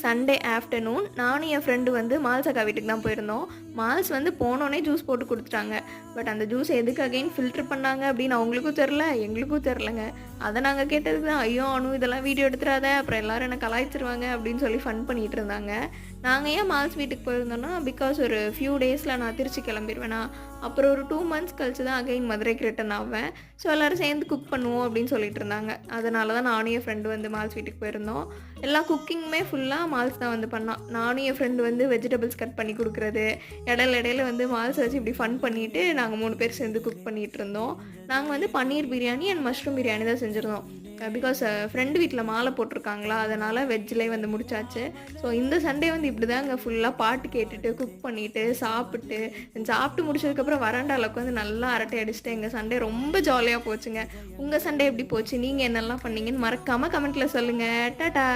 Sunday afternoon நானும் என் friend வந்து malls அக்கா வீட்டுக்கு தான் போயிருந்தோம். மால்ஸ் வந்து போனோடனே ஜூஸ் போட்டு குடுத்துட்டாங்க. பட் அந்த ஜூஸ் எதுக்கு அகைன் ஃபில்டர் பண்ணாங்க அப்படின்னு அவங்களுக்கும் தெரில, எங்களுக்கும் தெரிலங்க. அதை நாங்கள் கேட்டதுக்கு தான், ஐயோ அனு இதெல்லாம் வீடியோ எடுத்துடாத, அப்புறம் எல்லாரும் என்ன கலாய்ச்சிருவாங்க அப்படின்னு சொல்லி ஃபன் பண்ணிகிட்டு இருந்தாங்க. நாங்கள் ஏன் மால்ஸ் வீட்டுக்கு போயிருந்தோன்னா, பிகாஸ் ஒரு ஃபியூ டேஸில் நான் திருச்சி கிளம்பிடுவேனா, அப்புறம் ஒரு 2 மந்த்ஸ் கழிச்சு தான் அகைன் மதுரைக்கு ரிட்டன் ஆவேன். ஸோ எல்லோரும் சேர்ந்து குக் பண்ணுவோம் அப்படின்னு சொல்லிட்டு இருந்தாங்க. அதனால தான் நானும் என் ஃப்ரெண்டு வந்து மால்ஸ் வீட்டுக்கு போயிருந்தோம். எல்லா குக்கிங்குமே ஃபுல்லாக மால்ஸ் தான் வந்து பண்ணோம். நானும் என் ஃப்ரெண்டு வந்து வெஜிடபிள்ஸ் கட் பண்ணி கொடுக்குறது, இடையில வந்து மால்ஸ் வச்சு இப்படி ஃபன் பண்ணிவிட்டு நாங்கள் 3 பேர் சேர்ந்து குக் பண்ணிகிட்டு இருந்தோம். நாங்கள் வந்து பன்னீர் பிரியாணி அண்ட் மஷ்ரூம் பிரியாணி தான் செஞ்சுருந்தோம். பிகாஸ் ஃப்ரெண்டு வீட்டில் மாலை போட்டிருக்காங்களா, அதனால் வெஜ்ஜிலே வந்து முடிச்சாச்சு. ஸோ இந்த சண்டே வந்து இப்படி தான் அங்கே ஃபுல்லாக பாட்டு கேட்டுட்டு குக் பண்ணிவிட்டு சாப்பிட்டு முடிச்சதுக்கப்புறம் வராண்டாவில் உட்காந்து நல்லா அரட்டை அடிச்சுட்டு எங்கள் சண்டே ரொம்ப ஜாலியாக போச்சுங்க. உங்கள் சண்டே எப்படி போச்சு, நீங்கள் என்னெல்லாம் பண்ணீங்கன்னு மறக்காமல் கமெண்ட்டில் சொல்லுங்கள். டாடா.